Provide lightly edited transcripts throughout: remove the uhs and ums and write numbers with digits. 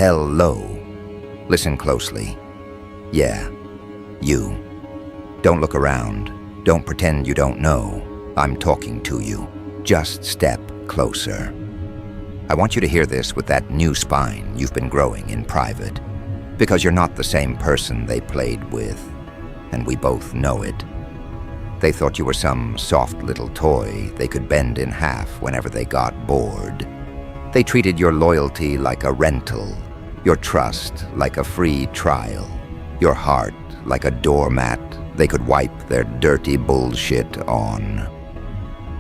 Hello. Listen closely. Yeah, you. Don't look around. Don't pretend you don't know. I'm talking to you. Just step closer. I want you to hear this with that new spine you've been growing in private, because you're not the same person they played with, and we both know it. They thought you were some soft little toy they could bend in half whenever they got bored. They treated your loyalty like a rental, your trust like a free trial, your heart like a doormat they could wipe their dirty bullshit on.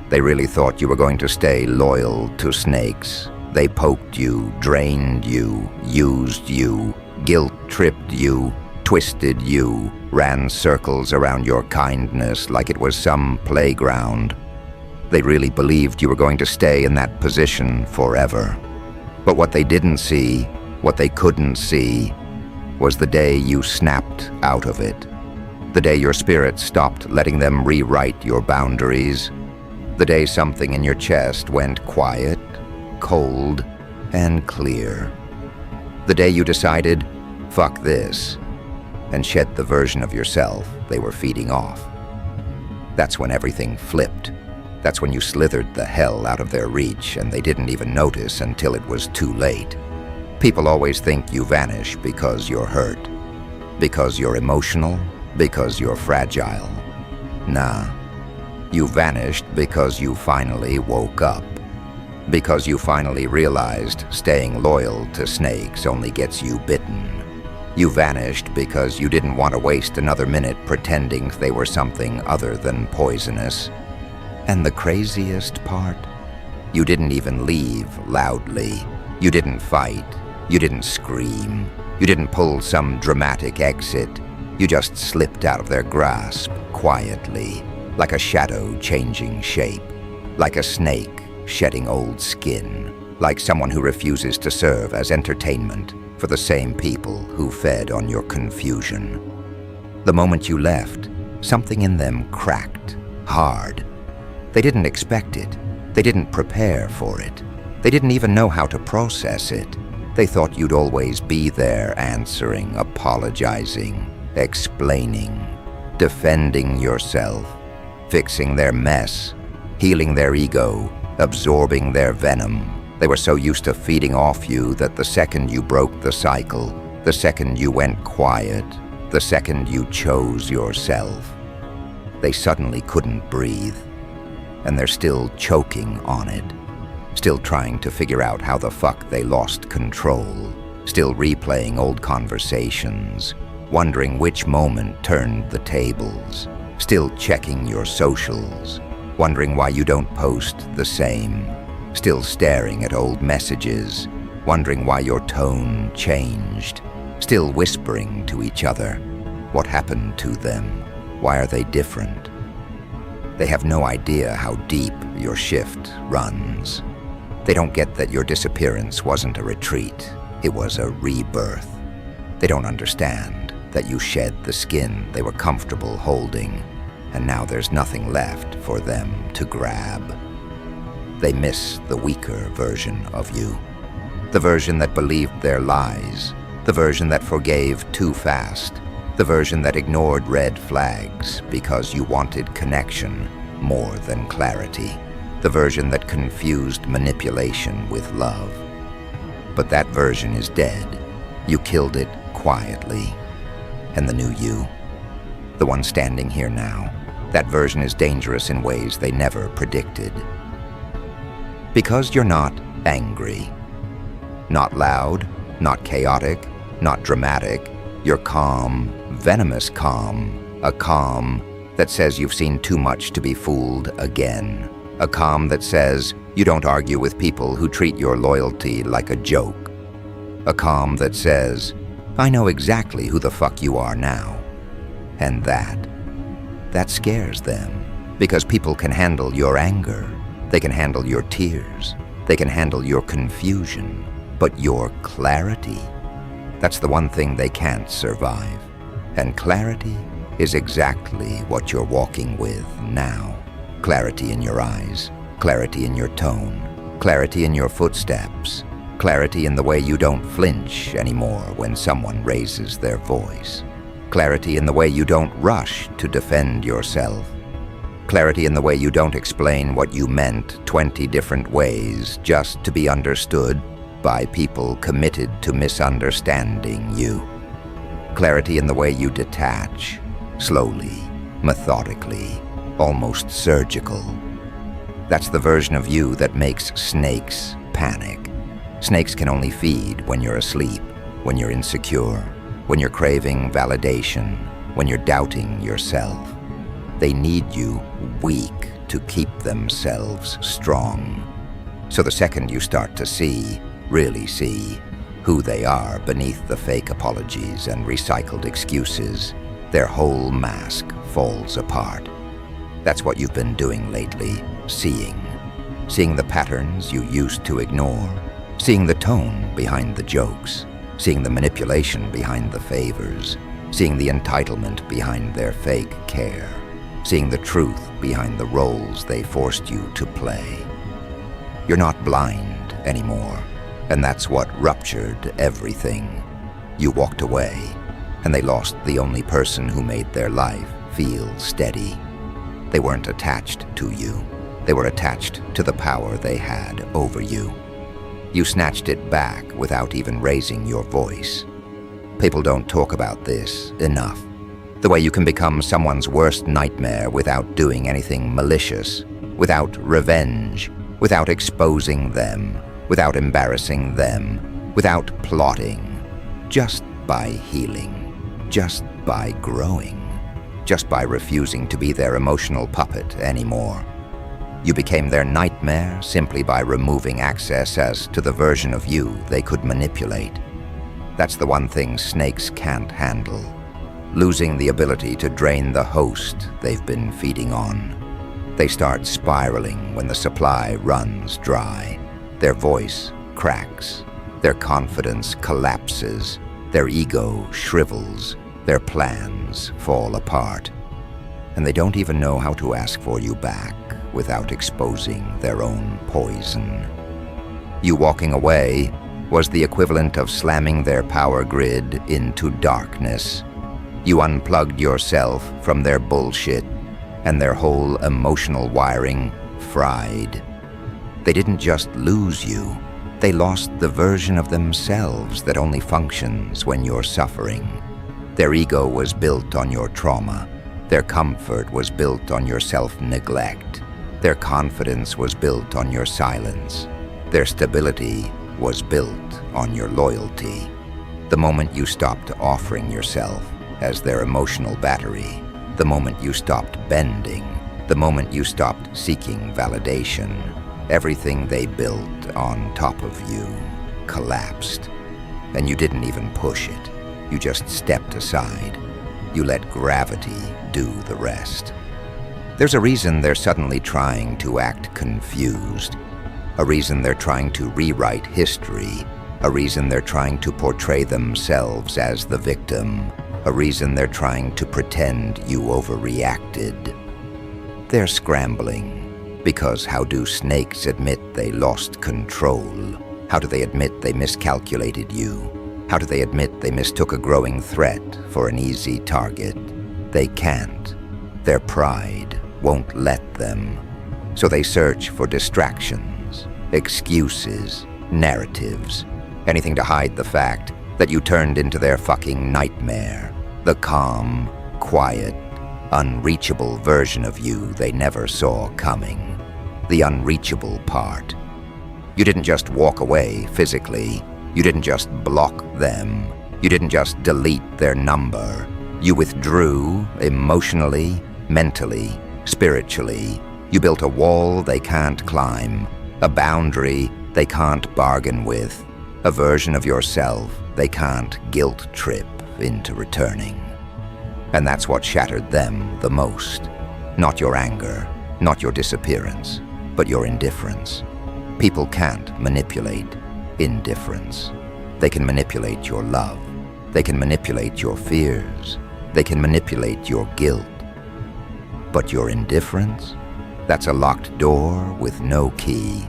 They really thought you were going to stay loyal to snakes. They poked you, drained you, used you, guilt-tripped you, twisted you, ran circles around your kindness like it was some playground. They really believed you were going to stay in that position forever. But what they didn't see, what they couldn't see, was the day you snapped out of it. The day your spirit stopped letting them rewrite your boundaries. The day something in your chest went quiet, cold, and clear. The day you decided, fuck this, and shed the version of yourself they were feeding off. That's when everything flipped. That's when you slithered the hell out of their reach and they didn't even notice until it was too late. People always think you vanish because you're hurt, because you're emotional, because you're fragile. Nah, you vanished because you finally woke up. Because you finally realized staying loyal to snakes only gets you bitten. You vanished because you didn't want to waste another minute pretending they were something other than poisonous. And the craziest part? You didn't even leave loudly. You didn't fight. You didn't scream. You didn't pull some dramatic exit. You just slipped out of their grasp quietly, like a shadow changing shape, like a snake shedding old skin, like someone who refuses to serve as entertainment for the same people who fed on your confusion. The moment you left, something in them cracked, hard. They didn't expect it. They didn't prepare for it. They didn't even know how to process it. They thought you'd always be there answering, apologizing, explaining, defending yourself, fixing their mess, healing their ego, absorbing their venom. They were so used to feeding off you that the second you broke the cycle, the second you went quiet, the second you chose yourself, they suddenly couldn't breathe. And they're still choking on it, still trying to figure out how the fuck they lost control, still replaying old conversations, wondering which moment turned the tables, still checking your socials, wondering why you don't post the same, still staring at old messages, wondering why your tone changed, still whispering to each other. What happened to them? Why are they different? They have no idea how deep your shift runs. They don't get that your disappearance wasn't a retreat, it was a rebirth. They don't understand that you shed the skin they were comfortable holding, and now there's nothing left for them to grab. They miss the weaker version of you, the version that believed their lies, the version that forgave too fast, the version that ignored red flags because you wanted connection more than clarity, the version that confused manipulation with love. But that version is dead. You killed it quietly. And the new you, the one standing here now, that version is dangerous in ways they never predicted. Because you're not angry, not loud, not chaotic, not dramatic, you're calm, venomous calm, a calm that says you've seen too much to be fooled again, a calm that says you don't argue with people who treat your loyalty like a joke, a calm that says, I know exactly who the fuck you are now. And that scares them, because people can handle your anger, they can handle your tears, they can handle your confusion, but your clarity, that's the one thing they can't survive. And clarity is exactly what you're walking with now. Clarity in your eyes, clarity in your tone, clarity in your footsteps, Clarity in the way you don't flinch anymore when someone raises their voice. Clarity in the way you don't rush to defend yourself. Clarity in the way you don't explain what you meant 20 different ways just to be understood by people committed to misunderstanding you. Clarity in the way you detach, slowly, methodically, almost surgical. That's the version of you that makes snakes panic. Snakes can only feed when you're asleep, when you're insecure, when you're craving validation, when you're doubting yourself. They need you weak to keep themselves strong. So the second you start to see, really see, who they are beneath the fake apologies and recycled excuses, their whole mask falls apart. That's what you've been doing lately, seeing. Seeing the patterns you used to ignore, seeing the tone behind the jokes, seeing the manipulation behind the favors, seeing the entitlement behind their fake care, seeing the truth behind the roles they forced you to play. You're not blind anymore, and that's what ruptured everything. You walked away, and they lost the only person who made their life feel steady. They weren't attached to you. They were attached to the power they had over you. You snatched it back without even raising your voice. People don't talk about this enough. The way you can become someone's worst nightmare without doing anything malicious, without revenge, without exposing them, without embarrassing them, without plotting, just by healing, just by growing, just by refusing to be their emotional puppet anymore. You became their nightmare simply by removing access as to the version of you they could manipulate. That's the one thing snakes can't handle, losing the ability to drain the host they've been feeding on. They start spiraling when the supply runs dry. Their voice cracks, their confidence collapses, their ego shrivels, their plans fall apart. And they don't even know how to ask for you back without exposing their own poison. You walking away was the equivalent of slamming their power grid into darkness. You unplugged yourself from their bullshit, and their whole emotional wiring fried. They didn't just lose you, they lost the version of themselves that only functions when you're suffering. Their ego was built on your trauma. Their comfort was built on your self-neglect. Their confidence was built on your silence. Their stability was built on your loyalty. The moment you stopped offering yourself as their emotional battery, the moment you stopped bending, the moment you stopped seeking validation, everything they built on top of you collapsed. And you didn't even push it. You just stepped aside. You let gravity do the rest. There's a reason they're suddenly trying to act confused, a reason they're trying to rewrite history, a reason they're trying to portray themselves as the victim, a reason they're trying to pretend you overreacted. They're scrambling, because how do snakes admit they lost control? How do they admit they miscalculated you? How do they admit they mistook a growing threat for an easy target? They can't. Their pride won't let them. So they search for distractions, excuses, narratives, anything to hide the fact that you turned into their fucking nightmare, the calm, quiet, unreachable version of you they never saw coming, the unreachable part. You didn't just walk away physically. You didn't just block them. You didn't just delete their number. You withdrew emotionally, mentally, spiritually. You built a wall they can't climb, a boundary they can't bargain with, a version of yourself they can't guilt trip into returning. And that's what shattered them the most. Not your anger, not your disappearance, but your indifference. People can't manipulate indifference. They can manipulate your love. They can manipulate your fears. They can manipulate your guilt. But your indifference? That's a locked door with no key.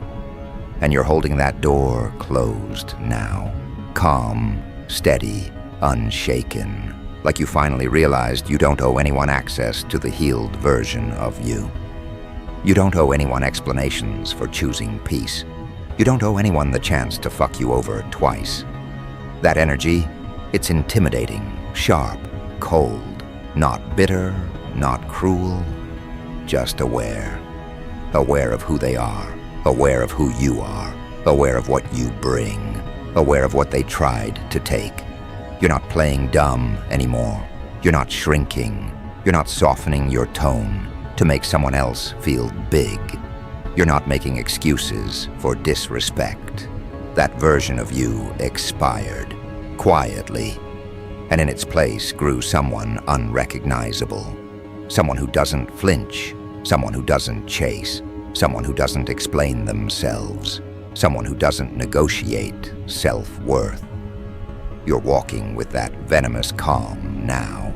And you're holding that door closed now. Calm, steady, unshaken. Like you finally realized you don't owe anyone access to the healed version of you. You don't owe anyone explanations for choosing peace. You don't owe anyone the chance to fuck you over twice. That energy, it's intimidating, sharp, cold, not bitter, not cruel, just aware. Aware of who they are, aware of who you are, aware of what you bring, aware of what they tried to take. You're not playing dumb anymore. You're not shrinking. You're not softening your tone to make someone else feel big. You're not making excuses for disrespect. That version of you expired, quietly, and in its place grew someone unrecognizable. Someone who doesn't flinch, someone who doesn't chase, someone who doesn't explain themselves, someone who doesn't negotiate self-worth. You're walking with that venomous calm now,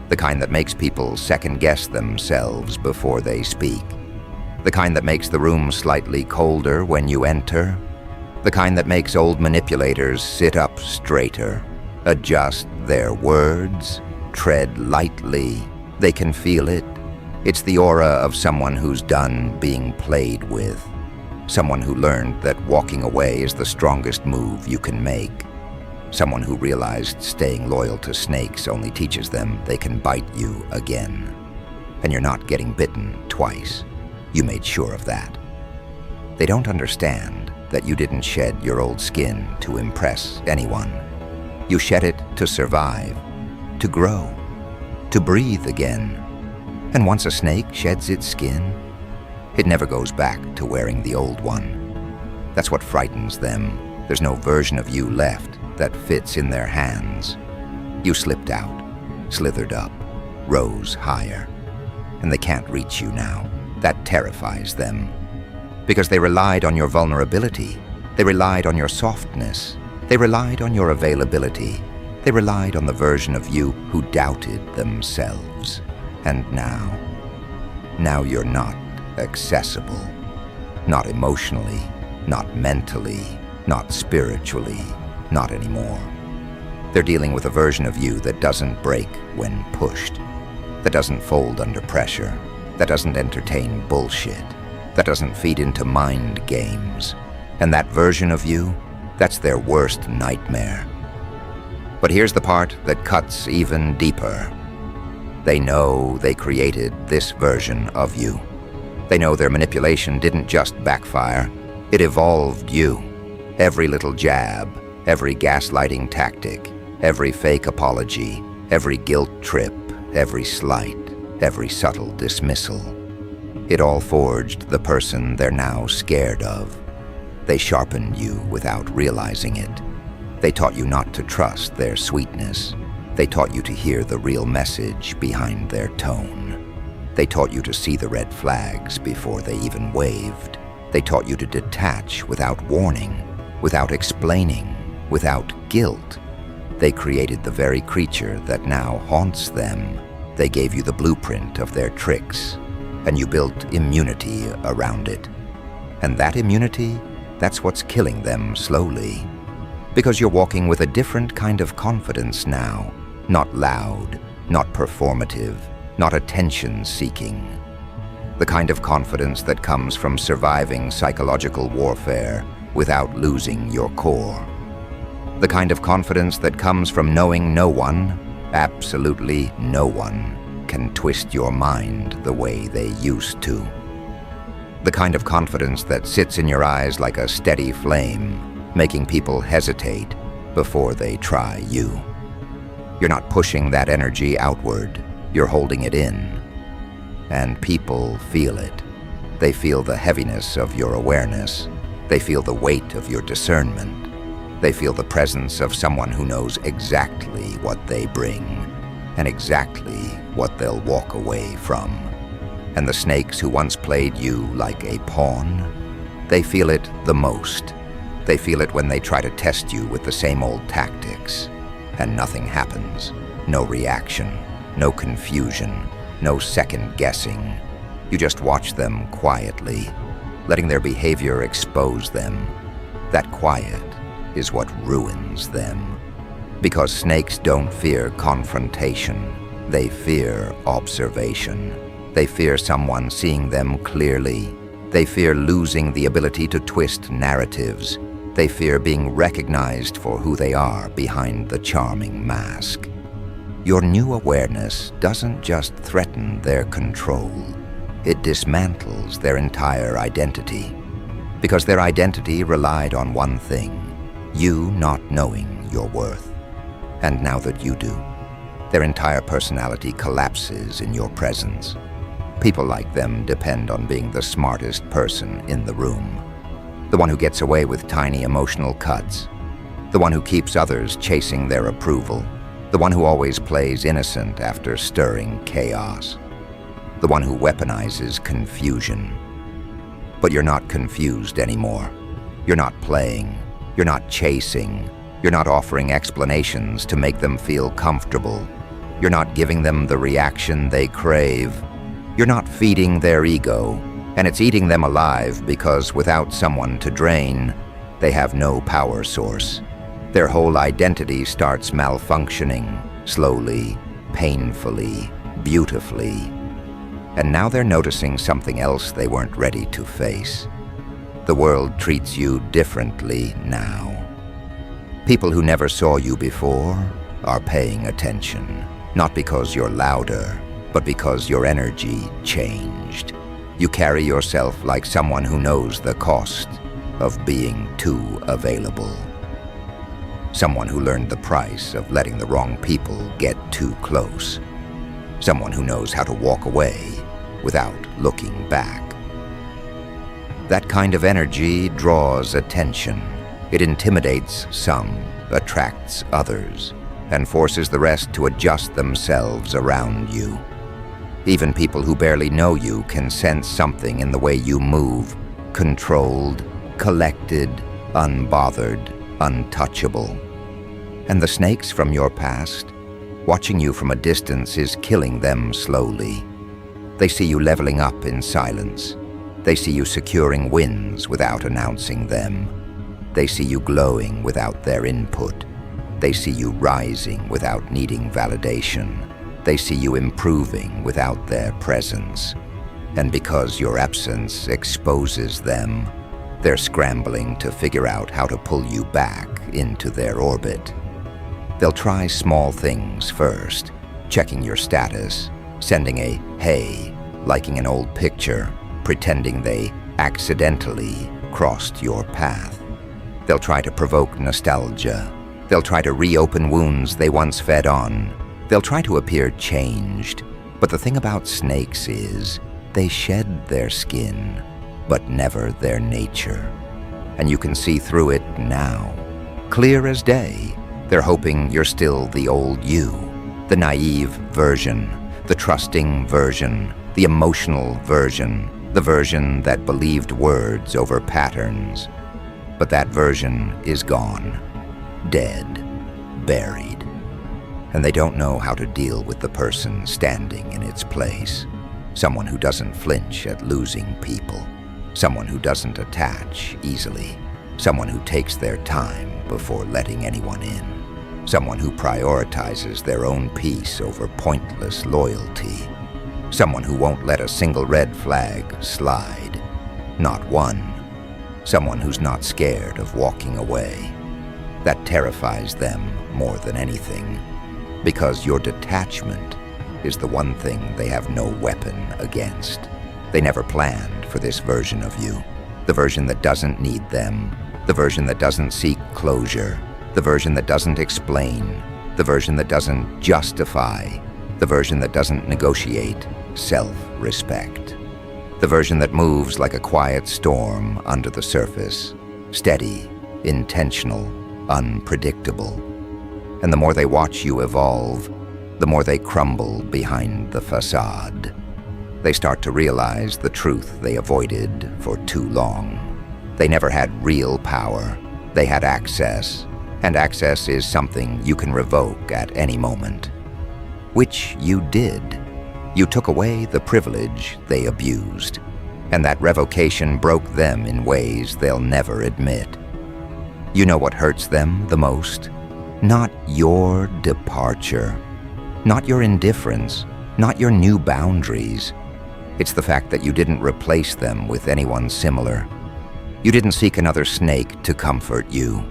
the kind that makes people second-guess themselves before they speak, the kind that makes the room slightly colder when you enter, the kind that makes old manipulators sit up straighter, adjust their words, tread lightly. They can feel it. It's the aura of someone who's done being played with, someone who learned that walking away is the strongest move you can make, someone who realized staying loyal to snakes only teaches them they can bite you again. And you're not getting bitten twice. You made sure of that. They don't understand that you didn't shed your old skin to impress anyone. You shed it to survive, to grow, to breathe again. And once a snake sheds its skin, it never goes back to wearing the old one. That's what frightens them. There's no version of you left that fits in their hands. You slipped out, slithered up, rose higher, and they can't reach you now. That terrifies them. Because they relied on your vulnerability. They relied on your softness. They relied on your availability. They relied on the version of you who doubted themselves. And now you're not accessible. Not emotionally, not mentally, not spiritually, not anymore. They're dealing with a version of you that doesn't break when pushed, that doesn't fold under pressure, that doesn't entertain bullshit, that doesn't feed into mind games. And that version of you, that's their worst nightmare. But here's the part that cuts even deeper. They know they created this version of you. They know their manipulation didn't just backfire, it evolved you. Every little jab, every gaslighting tactic, every fake apology, every guilt trip, every slight, every subtle dismissal. It all forged the person they're now scared of. They sharpened you without realizing it. They taught you not to trust their sweetness. They taught you to hear the real message behind their tone. They taught you to see the red flags before they even waved. They taught you to detach without warning, without explaining, without guilt. They created the very creature that now haunts them. They gave you the blueprint of their tricks, and you built immunity around it. And that immunity, that's what's killing them slowly. Because you're walking with a different kind of confidence now. Not loud, not performative, not attention-seeking. The kind of confidence that comes from surviving psychological warfare without losing your core. The kind of confidence that comes from knowing no one, absolutely no one, can twist your mind the way they used to. The kind of confidence that sits in your eyes like a steady flame, making people hesitate before they try you. You're not pushing that energy outward, you're holding it in. And people feel it. They feel the heaviness of your awareness. They feel the weight of your discernment. They feel the presence of someone who knows exactly what they bring and exactly what they'll walk away from. And the snakes who once played you like a pawn, they feel it the most. They feel it when they try to test you with the same old tactics. And nothing happens. No reaction, no confusion, no second guessing. You just watch them quietly, letting their behavior expose them. That quiet is what ruins them. Because snakes don't fear confrontation. They fear observation. They fear someone seeing them clearly. They fear losing the ability to twist narratives. They fear being recognized for who they are behind the charming mask. Your new awareness doesn't just threaten their control. It dismantles their entire identity. Because their identity relied on one thing, you not knowing your worth. And now that you do, their entire personality collapses in your presence. People like them depend on being the smartest person in the room. The one who gets away with tiny emotional cuts. The one who keeps others chasing their approval. The one who always plays innocent after stirring chaos. The one who weaponizes confusion. But you're not confused anymore. You're not playing. You're not chasing. You're not offering explanations to make them feel comfortable. You're not giving them the reaction they crave. You're not feeding their ego, and it's eating them alive because without someone to drain, they have no power source. Their whole identity starts malfunctioning, slowly, painfully, beautifully. And now they're noticing something else they weren't ready to face. The world treats you differently now. People who never saw you before are paying attention, not because you're louder, but because your energy changed. You carry yourself like someone who knows the cost of being too available. Someone who learned the price of letting the wrong people get too close. Someone who knows how to walk away without looking back. That kind of energy draws attention. It intimidates some, attracts others, and forces the rest to adjust themselves around you. Even people who barely know you can sense something in the way you move, controlled, collected, unbothered, untouchable. And the snakes from your past, watching you from a distance is killing them slowly. They see you leveling up in silence. They see you securing wins without announcing them. They see you glowing without their input. They see you rising without needing validation. They see you improving without their presence. And because your absence exposes them, they're scrambling to figure out how to pull you back into their orbit. They'll try small things first, checking your status, sending a "hey," liking an old picture, pretending they accidentally crossed your path. They'll try to provoke nostalgia. They'll try to reopen wounds they once fed on. They'll try to appear changed. But the thing about snakes is, they shed their skin, but never their nature. And you can see through it now. Clear as day, they're hoping you're still the old you, the naive version, the trusting version, the emotional version, the version that believed words over patterns. But that version is gone, dead, buried. And they don't know how to deal with the person standing in its place. Someone who doesn't flinch at losing people. Someone who doesn't attach easily. Someone who takes their time before letting anyone in. Someone who prioritizes their own peace over pointless loyalty. Someone who won't let a single red flag slide. Not one. Someone who's not scared of walking away. That terrifies them more than anything, because your detachment is the one thing they have no weapon against. They never planned for this version of you, the version that doesn't need them, the version that doesn't seek closure, the version that doesn't explain, the version that doesn't justify, the version that doesn't negotiate self-respect, the version that moves like a quiet storm under the surface, steady, intentional, unpredictable. And the more they watch you evolve, the more they crumble behind the facade. They start to realize the truth they avoided for too long. They never had real power. They had access, and access is something you can revoke at any moment. Which you did. You took away the privilege they abused, and that revocation broke them in ways they'll never admit. You know what hurts them the most? Not your departure, not your indifference, not your new boundaries. It's the fact that you didn't replace them with anyone similar. You didn't seek another snake to comfort you.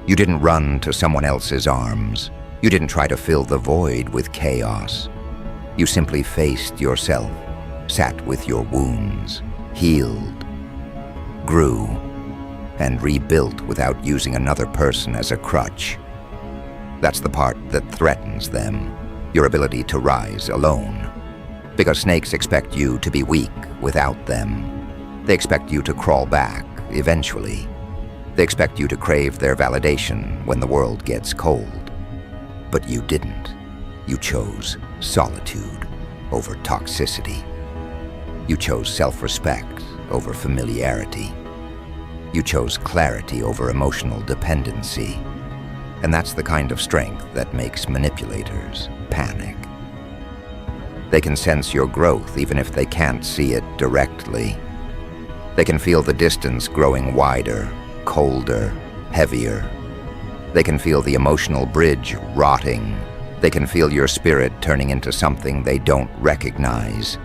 You didn't run to someone else's arms. You didn't try to fill the void with chaos. You simply faced yourself, sat with your wounds, healed, grew, and rebuilt without using another person as a crutch. That's the part that threatens them, your ability to rise alone. Because snakes expect you to be weak without them. They expect you to crawl back eventually. They expect you to crave their validation when the world gets cold. But you didn't. You chose solitude over toxicity. You chose self-respect over familiarity. You chose clarity over emotional dependency. And that's the kind of strength that makes manipulators panic. They can sense your growth even if they can't see it directly. They can feel the distance growing wider, colder, heavier. They can feel the emotional bridge rotting. They can feel your spirit turning into something they don't recognize.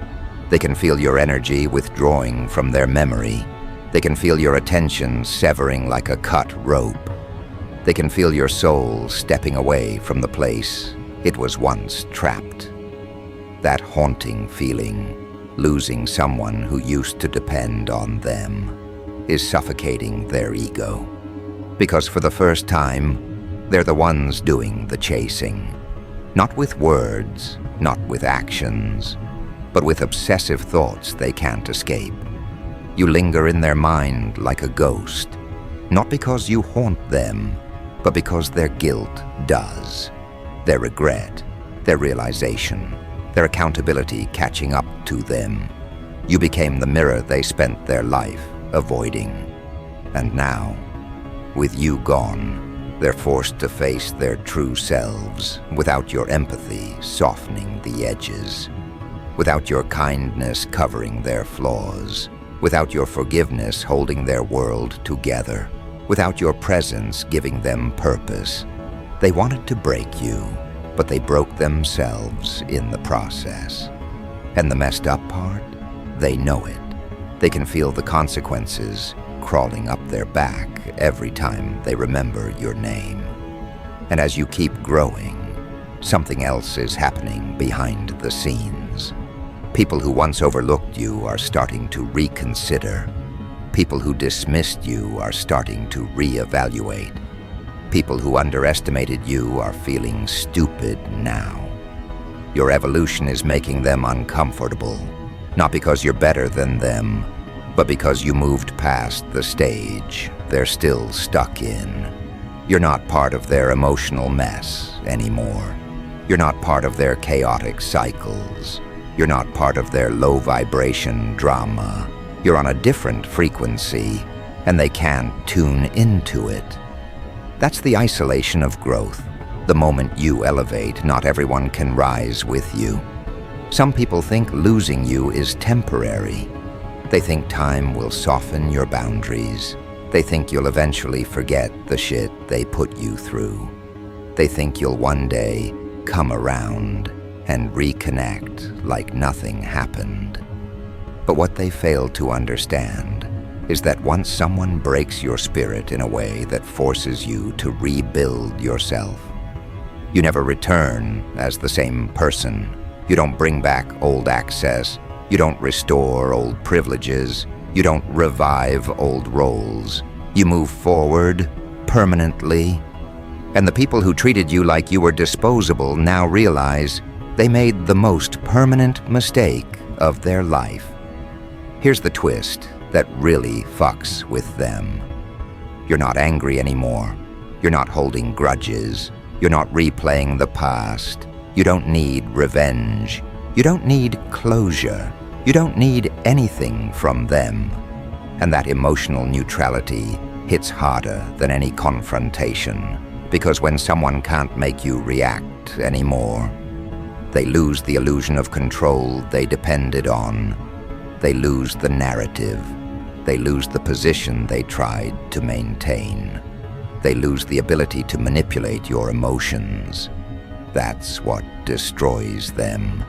They can feel your energy withdrawing from their memory. They can feel your attention severing like a cut rope. They can feel your soul stepping away from the place it was once trapped. That haunting feeling, losing someone who used to depend on them, is suffocating their ego. Because for the first time, they're the ones doing the chasing. Not with words, not with actions, but with obsessive thoughts they can't escape. You linger in their mind like a ghost, not because you haunt them, but because their guilt does. Their regret, their realization, their accountability catching up to them. You became the mirror they spent their life avoiding. And now, with you gone, they're forced to face their true selves without your empathy softening the edges, without your kindness covering their flaws, without your forgiveness holding their world together, without your presence giving them purpose. They wanted to break you, but they broke themselves in the process. And the messed up part? They know it. They can feel the consequences crawling up their back every time they remember your name. And as you keep growing, something else is happening behind the scenes. People who once overlooked you are starting to reconsider. People who dismissed you are starting to reevaluate. People who underestimated you are feeling stupid now. Your evolution is making them uncomfortable, not because you're better than them, but because you moved past the stage they're still stuck in. You're not part of their emotional mess anymore. You're not part of their chaotic cycles. You're not part of their low-vibration drama. You're on a different frequency, and they can't tune into it. That's the isolation of growth. The moment you elevate, not everyone can rise with you. Some people think losing you is temporary. They think time will soften your boundaries. They think you'll eventually forget the shit they put you through. They think you'll one day come around and reconnect like nothing happened. But what they fail to understand is that once someone breaks your spirit in a way that forces you to rebuild yourself, you never return as the same person. You don't bring back old access. You don't restore old privileges. You don't revive old roles. You move forward permanently. And the people who treated you like you were disposable now realize they made the most permanent mistake of their life. Here's the twist that really fucks with them. You're not angry anymore. You're not holding grudges. You're not replaying the past. You don't need revenge. You don't need closure. You don't need anything from them. And that emotional neutrality hits harder than any confrontation, because when someone can't make you react anymore, they lose the illusion of control they depended on. they lose the narrative. They lose the position they tried to maintain. They lose the ability to manipulate your emotions. That's what destroys them.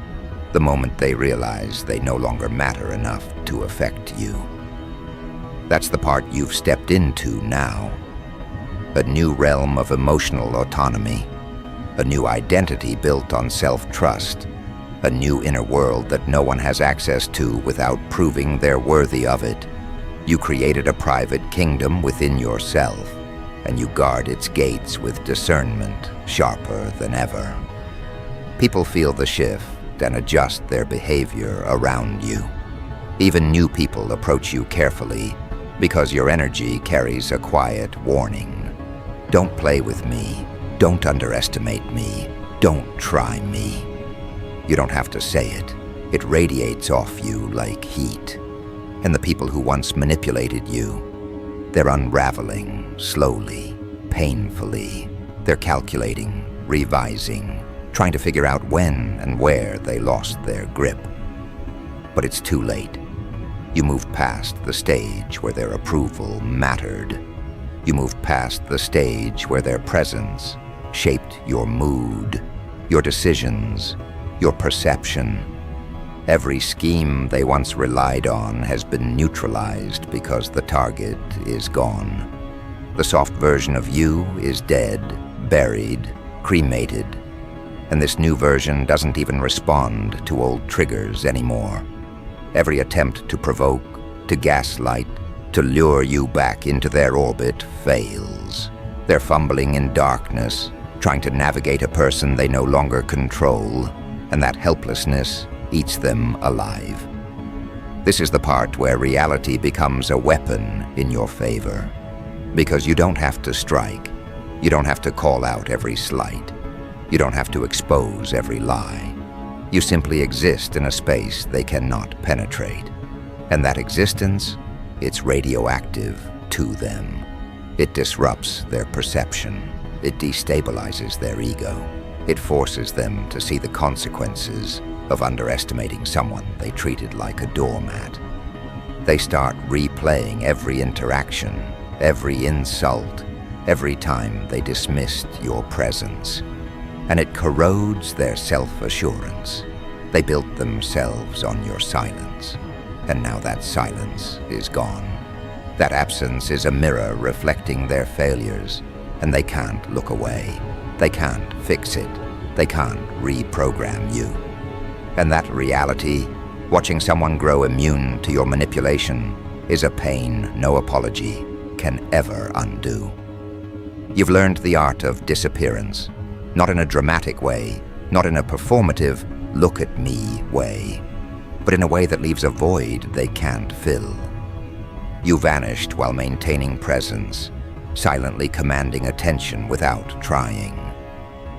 The moment they realize they no longer matter enough to affect you. That's the part you've stepped into now. A new realm of emotional autonomy. A new identity built on self-trust. A new inner world that no one has access to without proving they're worthy of it. You created a private kingdom within yourself, and you guard its gates with discernment sharper than ever. People feel the shift and adjust their behavior around you. Even new people approach you carefully because your energy carries a quiet warning. Don't play with me. Don't underestimate me. Don't try me. You don't have to say it. It radiates off you like heat. And the people who once manipulated you, they're unraveling slowly, painfully. They're calculating, revising, trying to figure out when and where they lost their grip. But it's too late. You moved past the stage where their approval mattered. You moved past the stage where their presence shaped your mood, your decisions, your perception. Every scheme they once relied on has been neutralized because the target is gone. The soft version of you is dead, buried, cremated, and this new version doesn't even respond to old triggers anymore. Every attempt to provoke, to gaslight, to lure you back into their orbit fails. They're fumbling in darkness, trying to navigate a person they no longer control, and that helplessness eats them alive. This is the part where reality becomes a weapon in your favor. Because you don't have to strike. You don't have to call out every slight. You don't have to expose every lie. You simply exist in a space they cannot penetrate. And that existence, it's radioactive to them. It disrupts their perception. It destabilizes their ego. It forces them to see the consequences of underestimating someone they treated like a doormat. They start replaying every interaction, every insult, every time they dismissed your presence. And it corrodes their self-assurance. They built themselves on your silence, and now that silence is gone. That absence is a mirror reflecting their failures, and they can't look away. They can't fix it. They can't reprogram you. And that reality, watching someone grow immune to your manipulation, is a pain no apology can ever undo. You've learned the art of disappearance, not in a dramatic way, not in a performative, look-at-me way, but in a way that leaves a void they can't fill. You vanished while maintaining presence, silently commanding attention without trying.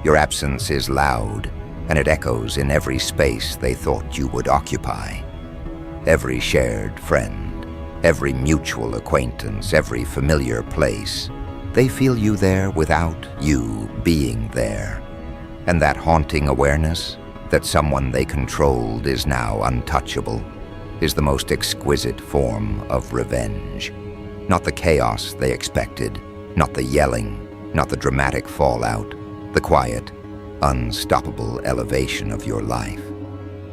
Your absence is loud, and it echoes in every space they thought you would occupy. Every shared friend, every mutual acquaintance, every familiar place, they feel you there without you being there. And that haunting awareness that someone they controlled is now untouchable is the most exquisite form of revenge. Not the chaos they expected, not the yelling, not the dramatic fallout, the quiet, unstoppable elevation of your life.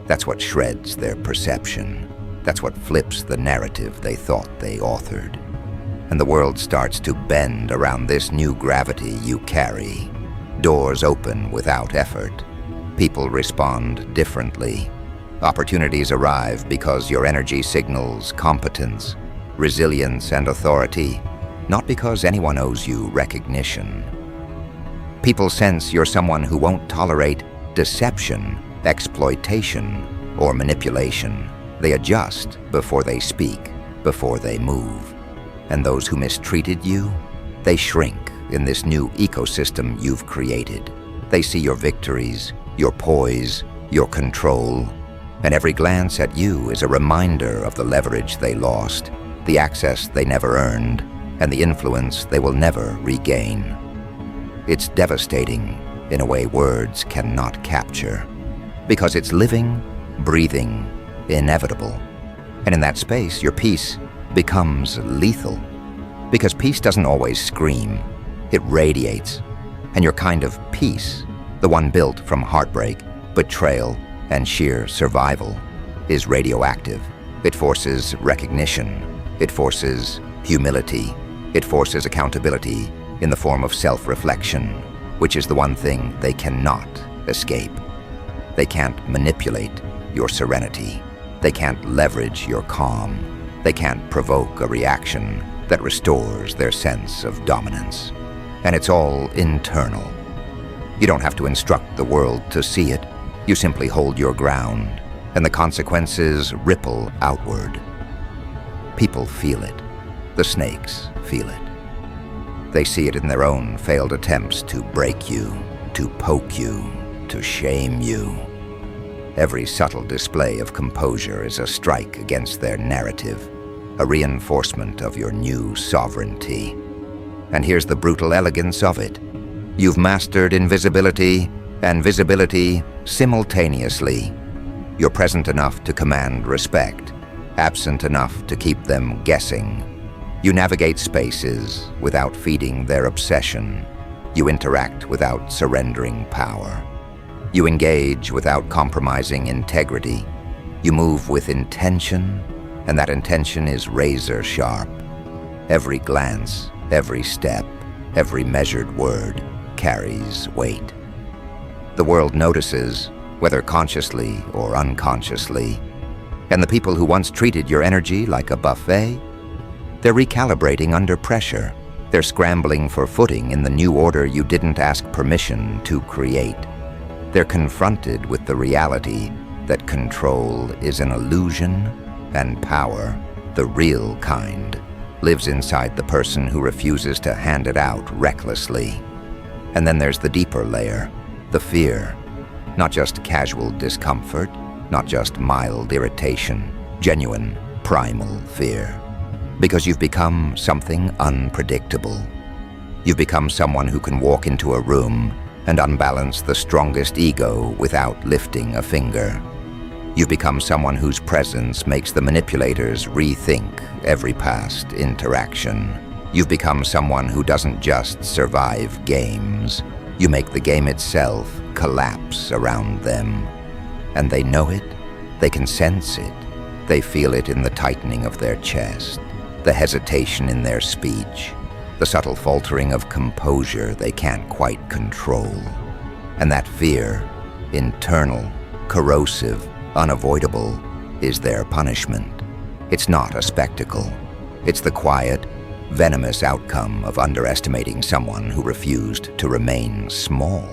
That's what shreds their perception. That's what flips the narrative they thought they authored. And the world starts to bend around this new gravity you carry. Doors open without effort. People respond differently. Opportunities arrive because your energy signals competence, resilience, and authority, not because anyone owes you recognition. People sense you're someone who won't tolerate deception, exploitation, or manipulation. They adjust before they speak, before they move. And those who mistreated you, they shrink in this new ecosystem you've created. They see your victories, your poise, your control, and every glance at you is a reminder of the leverage they lost, the access they never earned, and the influence they will never regain. It's devastating in a way words cannot capture, because it's living, breathing, inevitable. And in that space, your peace becomes lethal. Because peace doesn't always scream, it radiates. And your kind of peace, the one built from heartbreak, betrayal, and sheer survival, is radioactive. It forces recognition. It forces humility. It forces accountability in the form of self-reflection, which is the one thing they cannot escape. They can't manipulate your serenity. They can't leverage your calm. They can't provoke a reaction that restores their sense of dominance. And it's all internal. You don't have to instruct the world to see it. You simply hold your ground, and the consequences ripple outward. People feel it. The snakes feel it. They see it in their own failed attempts to break you, to poke you, to shame you. Every subtle display of composure is a strike against their narrative, a reinforcement of your new sovereignty. And here's the brutal elegance of it. You've mastered invisibility and visibility simultaneously. You're present enough to command respect, absent enough to keep them guessing. You navigate spaces without feeding their obsession. You interact without surrendering power. You engage without compromising integrity. You move with intention, and that intention is razor sharp. Every glance, every step, every measured word carries weight. The world notices, whether consciously or unconsciously, and the people who once treated your energy like a buffet, they're recalibrating under pressure. They're scrambling for footing in the new order you didn't ask permission to create. They're confronted with the reality that control is an illusion and power, the real kind, lives inside the person who refuses to hand it out recklessly. And then there's the deeper layer, the fear. Not just casual discomfort, not just mild irritation, genuine, primal fear. Because you've become something unpredictable. You've become someone who can walk into a room and unbalance the strongest ego without lifting a finger. You've become someone whose presence makes the manipulators rethink every past interaction. You've become someone who doesn't just survive games. You make the game itself collapse around them. And they know it, they can sense it, they feel it in the tightening of their chest, the hesitation in their speech, the subtle faltering of composure they can't quite control. And that fear, internal, corrosive, unavoidable, is their punishment. It's not a spectacle. It's the quiet, venomous outcome of underestimating someone who refused to remain small.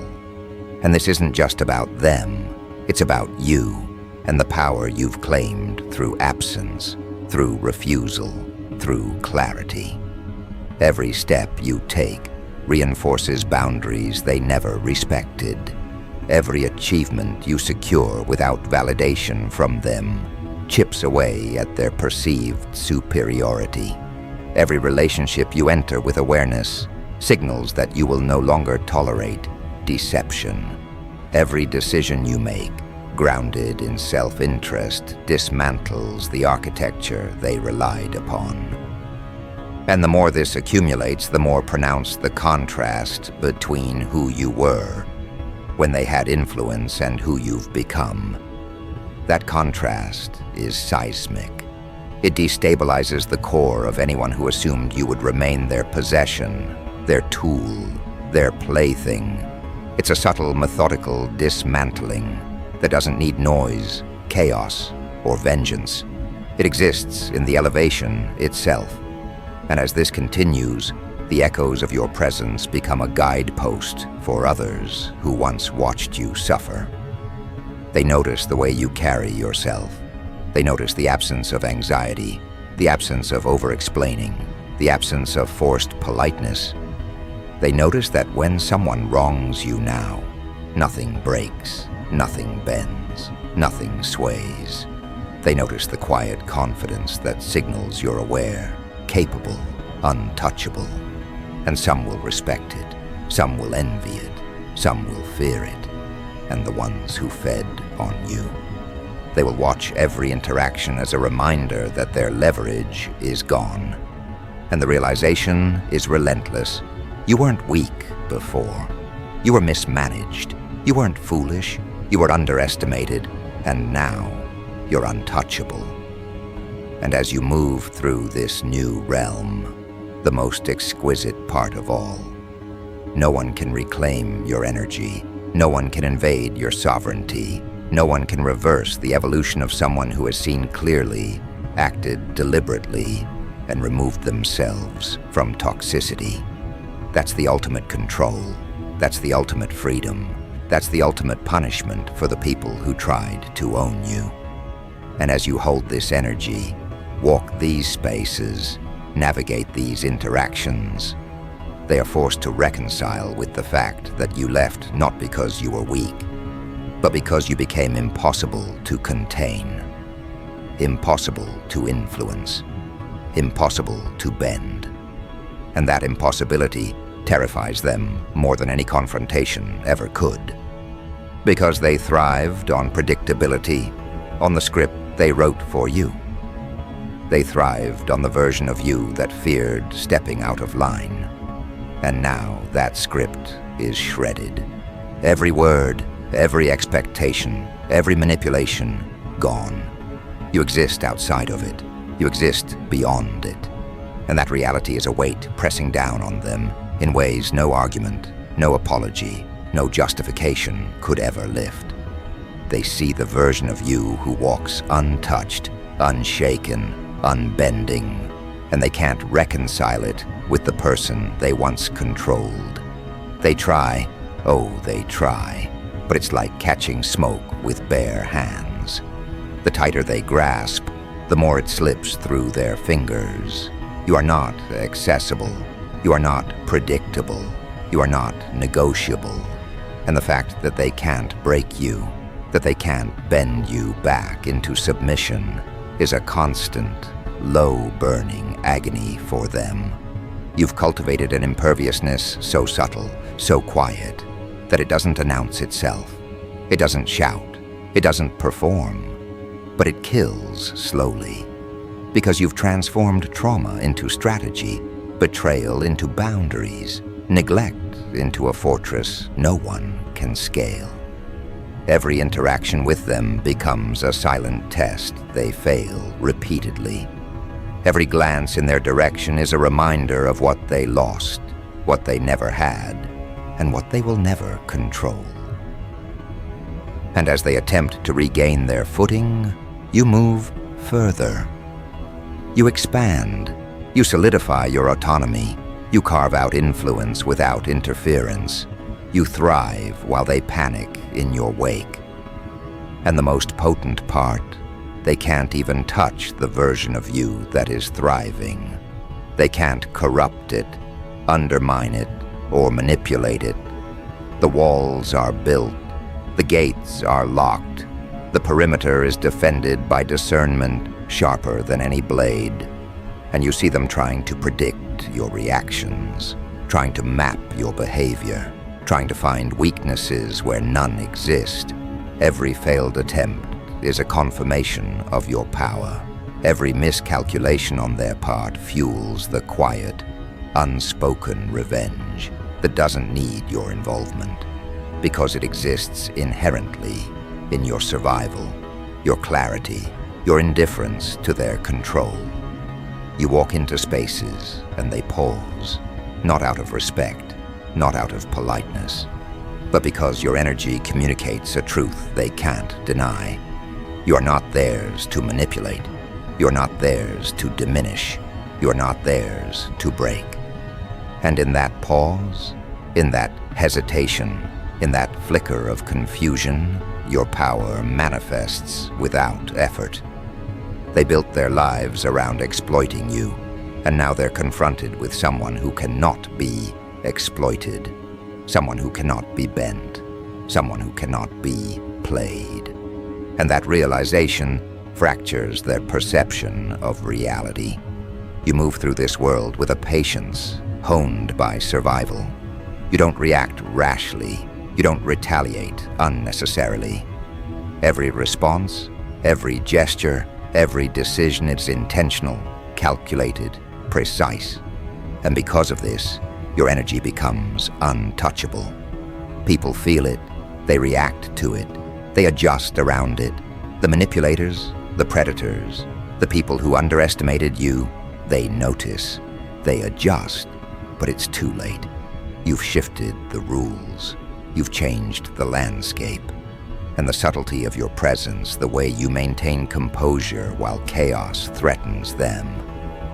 And this isn't just about them. It's about you and the power you've claimed through absence, through refusal, through clarity. Every step you take reinforces boundaries they never respected. Every achievement you secure without validation from them chips away at their perceived superiority. Every relationship you enter with awareness signals that you will no longer tolerate deception. Every decision you make, grounded in self-interest, dismantles the architecture they relied upon. And the more this accumulates, the more pronounced the contrast between who you were when they had influence and who you've become. That contrast is seismic. It destabilizes the core of anyone who assumed you would remain their possession, their tool, their plaything. It's a subtle, methodical dismantling that doesn't need noise, chaos, or vengeance. It exists in the elevation itself. And as this continues, the echoes of your presence become a guidepost for others who once watched you suffer. They notice the way you carry yourself. They notice the absence of anxiety, the absence of over-explaining, the absence of forced politeness. They notice that when someone wrongs you now, nothing breaks, nothing bends, nothing sways. They notice the quiet confidence that signals you're aware, capable, untouchable. And some will respect it, some will envy it, some will fear it, and the ones who fed on you. They will watch every interaction as a reminder that their leverage is gone. And the realization is relentless. You weren't weak before. You were mismanaged. You weren't foolish. You were underestimated. And now, you're untouchable. And as you move through this new realm, the most exquisite part of all, no one can reclaim your energy. No one can invade your sovereignty. No one can reverse the evolution of someone who has seen clearly, acted deliberately, and removed themselves from toxicity. That's the ultimate control. That's the ultimate freedom. That's the ultimate punishment for the people who tried to own you. And as you hold this energy, walk these spaces, navigate these interactions, they are forced to reconcile with the fact that you left not because you were weak, but because you became impossible to contain, impossible to influence, impossible to bend. And that impossibility terrifies them more than any confrontation ever could. Because they thrived on predictability, on the script they wrote for you. They thrived on the version of you that feared stepping out of line. And now that script is shredded. Every word, every expectation, every manipulation, gone. You exist outside of it. You exist beyond it. And that reality is a weight pressing down on them in ways no argument, no apology, no justification could ever lift. They see the version of you who walks untouched, unshaken, unbending, and they can't reconcile it with the person they once controlled. They try, oh, they try, but it's like catching smoke with bare hands. The tighter they grasp, the more it slips through their fingers. You are not accessible. You are not predictable. You are not negotiable. And the fact that they can't break you, that they can't bend you back into submission, is a constant, low-burning agony for them. You've cultivated an imperviousness so subtle, so quiet, that it doesn't announce itself. It doesn't shout. It doesn't perform. But it kills slowly. Because you've transformed trauma into strategy, betrayal into boundaries, neglect into a fortress no one can scale. Every interaction with them becomes a silent test they fail repeatedly. Every glance in their direction is a reminder of what they lost, what they never had, and what they will never control. And as they attempt to regain their footing, you move further. You expand. You solidify your autonomy. You carve out influence without interference. You thrive while they panic in your wake. And the most potent part, they can't even touch the version of you that is thriving. They can't corrupt it, undermine it, or manipulate it. The walls are built. The gates are locked. The perimeter is defended by discernment sharper than any blade. And you see them trying to predict your reactions, trying to map your behavior, trying to find weaknesses where none exist. Every failed attempt is a confirmation of your power. Every miscalculation on their part fuels the quiet, unspoken revenge that doesn't need your involvement, because it exists inherently in your survival, your clarity, your indifference to their control. You walk into spaces and they pause, not out of respect, not out of politeness, but because your energy communicates a truth they can't deny. You are not theirs to manipulate. You are not theirs to diminish. You are not theirs to break. And in that pause, in that hesitation, in that flicker of confusion, your power manifests without effort. They built their lives around exploiting you, and now they're confronted with someone who cannot be exploited, someone who cannot be bent, someone who cannot be played. And that realization fractures their perception of reality. You move through this world with a patience honed by survival. You don't react rashly. You don't retaliate unnecessarily. Every response, Every gesture, every decision is intentional, calculated, precise. And because of this, your energy becomes untouchable. People feel it, they react to it, they adjust around it. The manipulators, the predators, the people who underestimated you, they notice, they adjust, but it's too late. You've shifted the rules, you've changed the landscape, and the subtlety of your presence, the way you maintain composure while chaos threatens them,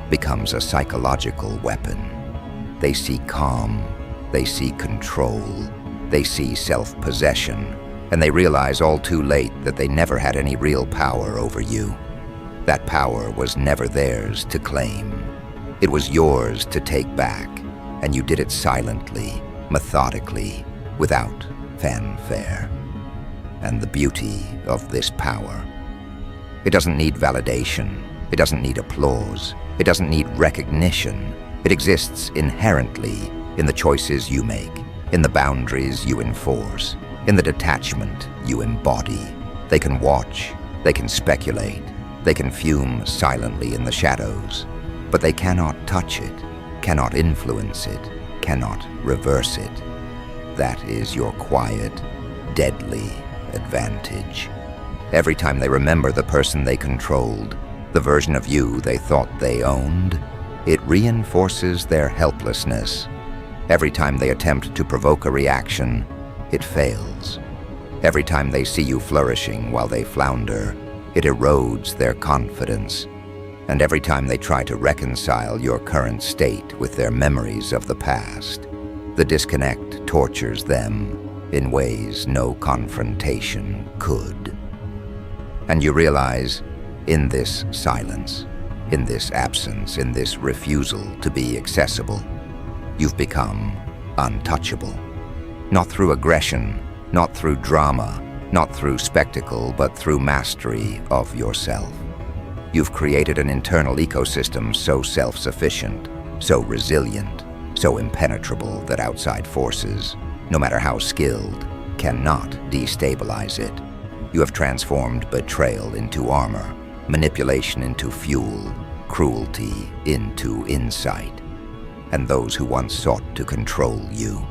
becomes a psychological weapon. They see calm, they see control, they see self-possession, and they realize all too late that they never had any real power over you. That power was never theirs to claim. It was yours to take back, and you did it silently, methodically, without fanfare. And the beauty of this power. It doesn't need validation. It doesn't need applause. It doesn't need recognition. It exists inherently in the choices you make, in the boundaries you enforce, in the detachment you embody. They can watch, they can speculate, they can fume silently in the shadows, but they cannot touch it, cannot influence it, cannot reverse it. That is your quiet, deadly advantage. Every time they remember the person they controlled, the version of you they thought they owned, it reinforces their helplessness. Every time they attempt to provoke a reaction, it fails. Every time they see you flourishing while they flounder, it erodes their confidence. And every time they try to reconcile your current state with their memories of the past, the disconnect tortures them in ways no confrontation could. And you realize, in this silence, in this absence, in this refusal to be accessible, you've become untouchable. Not through aggression, not through drama, not through spectacle, but through mastery of yourself. You've created an internal ecosystem so self-sufficient, so resilient, so impenetrable that outside forces, no matter how skilled, cannot destabilize it. You have transformed betrayal into armor, manipulation into fuel, cruelty into insight. And those who once sought to control you,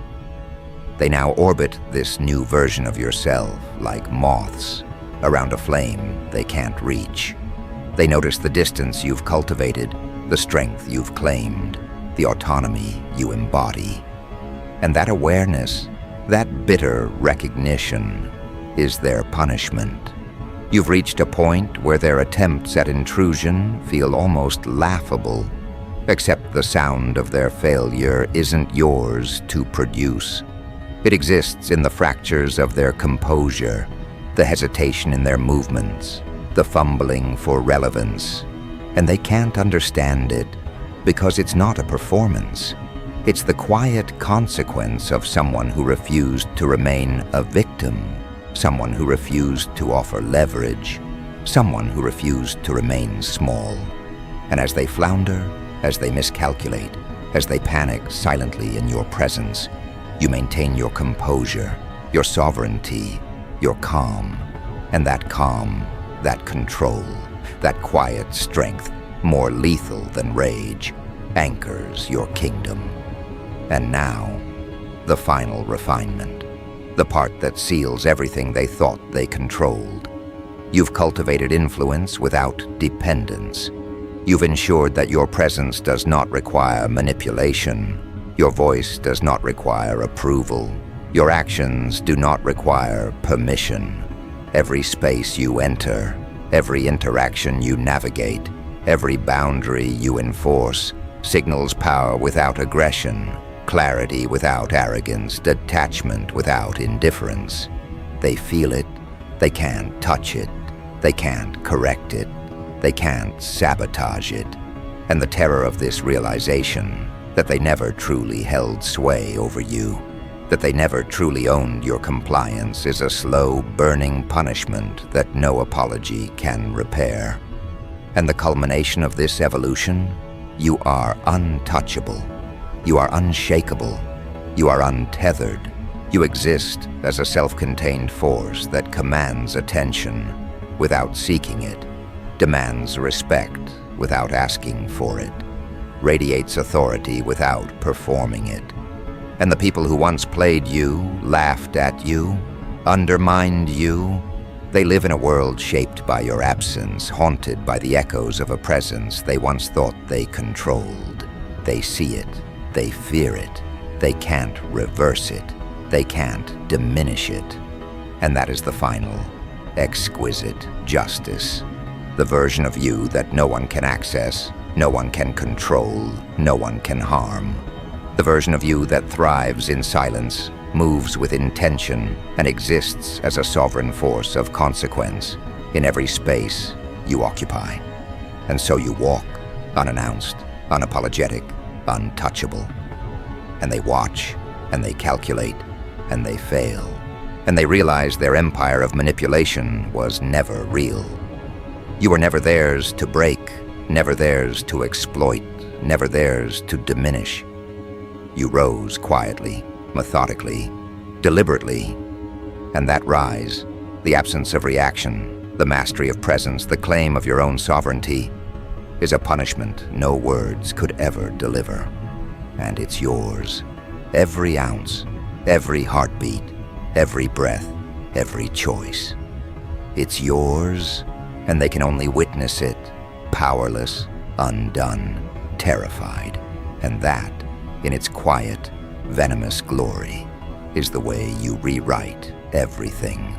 they now orbit this new version of yourself like moths around a flame they can't reach. They notice the distance you've cultivated, the strength you've claimed, the autonomy you embody. And that awareness, that bitter recognition, is their punishment. You've reached a point where their attempts at intrusion feel almost laughable, except the sound of their failure isn't yours to produce. It exists in the fractures of their composure, the hesitation in their movements, the fumbling for relevance. And they can't understand it because it's not a performance. It's the quiet consequence of someone who refused to remain a victim, someone who refused to offer leverage, someone who refused to remain small. And as they flounder, as they miscalculate, as they panic silently in your presence, you maintain your composure, your sovereignty, your calm. And that calm, that control, that quiet strength, more lethal than rage, anchors your kingdom. And now, the final refinement, the part that seals everything they thought they controlled. You've cultivated influence without dependence. You've ensured that your presence does not require manipulation. Your voice does not require approval. Your actions do not require permission. Every space you enter, every interaction you navigate, every boundary you enforce, signals power without aggression, clarity without arrogance, detachment without indifference. They feel it, they can't touch it, they can't correct it, they can't sabotage it. And the terror of this realization, that they never truly held sway over you, that they never truly owned your compliance, is a slow, burning punishment that no apology can repair. And the culmination of this evolution, you are untouchable. You are unshakable. You are untethered. You exist as a self-contained force that commands attention, without seeking it, demands respect without asking for it, radiates authority without performing it. And the people who once played you, laughed at you, undermined you, they live in a world shaped by your absence, haunted by the echoes of a presence they once thought they controlled. They see it, they fear it, they can't reverse it, they can't diminish it. And that is the final, exquisite justice. The version of you that no one can access, no one can control, no one can harm. The version of you that thrives in silence, moves with intention, and exists as a sovereign force of consequence in every space you occupy. And so you walk, unannounced, unapologetic, untouchable. And they watch, and they calculate, and they fail. And they realize their empire of manipulation was never real. You were never theirs to break, never theirs to exploit, never theirs to diminish. You rose quietly, methodically, deliberately, and that rise, the absence of reaction, the mastery of presence, the claim of your own sovereignty, is a punishment no words could ever deliver. And it's yours, every ounce, every heartbeat, every breath, every choice. It's yours, and they can only witness it, powerless, undone, terrified, and that, in its quiet, venomous glory, is the way you rewrite everything.